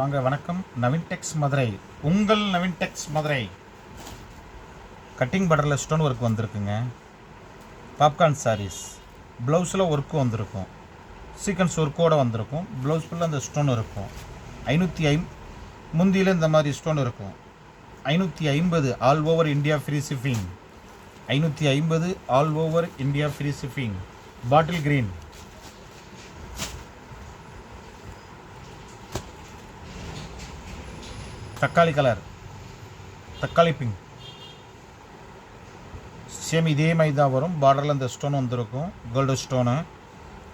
வாங்க வணக்கம். நவீன் டெக்ஸ் மதுரை. உங்கள் நவீன் டெக்ஸ் மதுரை. கட்டிங் பார்டரில் ஸ்டோன் ஒர்க் வந்திருக்குங்க. பாப்கார்ன் சாரீஸ். ப்ளவுஸில் ஒர்க்கு வந்திருக்கும். சீக்வன்ஸ் ஒர்க்கோடு வந்திருக்கும். ப்ளவுஸ் ஃபுல்லாக அந்த ஸ்டோன் இருக்கும். 550 முந்தியில் இந்த மாதிரி ஸ்டோன் இருக்கும். 550 all over India free shipping. 550 all over India free shipping. Bottle green. தக்காளி கலர், தக்காளி பிங்க். சேம் இதே மாதிரி தான் வரும். பார்டரில் இந்த ஸ்டோன் வந்திருக்கும், gold stone.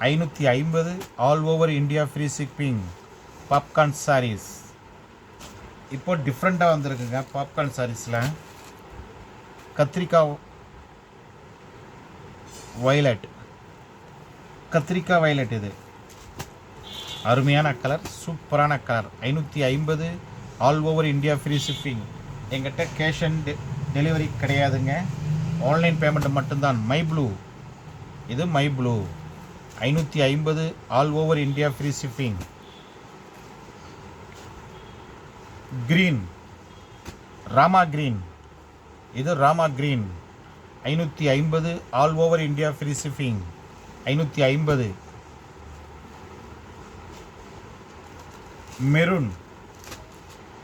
550 all over India free shipping. Popcorn saris. இப்போ டிஃப்ரெண்ட்டாக வந்திருக்குங்க. பாப்கார்ன் சாரீஸில் கத்திரிக்காய் வயலட், கத்திரிக்காய் வயலட். இது அருமையான கலர், சூப்பரான colour. 550 all over India free shipping. எங்கிட்ட கேஷ் அண்ட் டெலிவரி கிடையாதுங்க, ஆன்லைன் பேமெண்ட் மட்டும்தான். மை ப்ளூ, இது my blue. 550 all over India free shipping. Green, Rama green. இது Rama green. 550 all over India free shipping. 550. Maroon,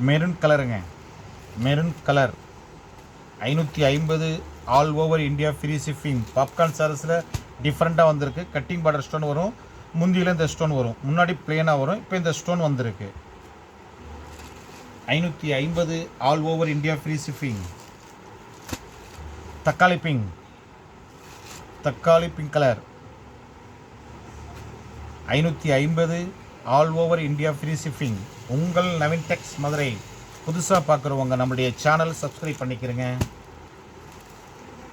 maroon கலருங்க, maroon colour. 550 all over India free shipping. Popcorn சாரீஸில் டிஃப்ரெண்ட்டாக வந்திருக்கு. Cutting border stone வரும், முந்தியில் இந்த stone வரும். முன்னாடி பிளேனாக வரும், இப்போ இந்த ஸ்டோன் வந்திருக்கு. 550 all over India free shipping. தக்காளி பிங்க், தக்காளி pink colour. 550 all over India free shipping. உங்கள் நவீன் டெக்ஸ் மதுரை. புதுசாக பார்க்குறவங்க நம்மளுடைய சேனல் சப்ஸ்கிரைப் பண்ணிக்கிறேங்க.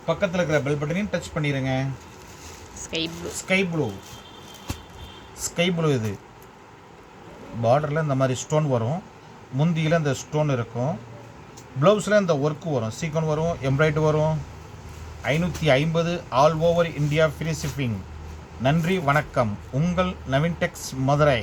பக்கத்தில் இருக்கிற பெல் பட்டனையும் டச் பண்ணிடுங்க. Sky blue, sky blue. இது பார்டரில் இந்த மாதிரி ஸ்டோன் வரும், முந்தியில் இந்த ஸ்டோன் இருக்கும். ப்ளவுஸில் இந்த ஒர்க்கு வரும், சீக்வன் வரும், எம்ப்ராய்டரி வரும். 550 all over India free shipping. நன்றி, வணக்கம். உங்கள் நவீன் டெக்ஸ் மதுரை.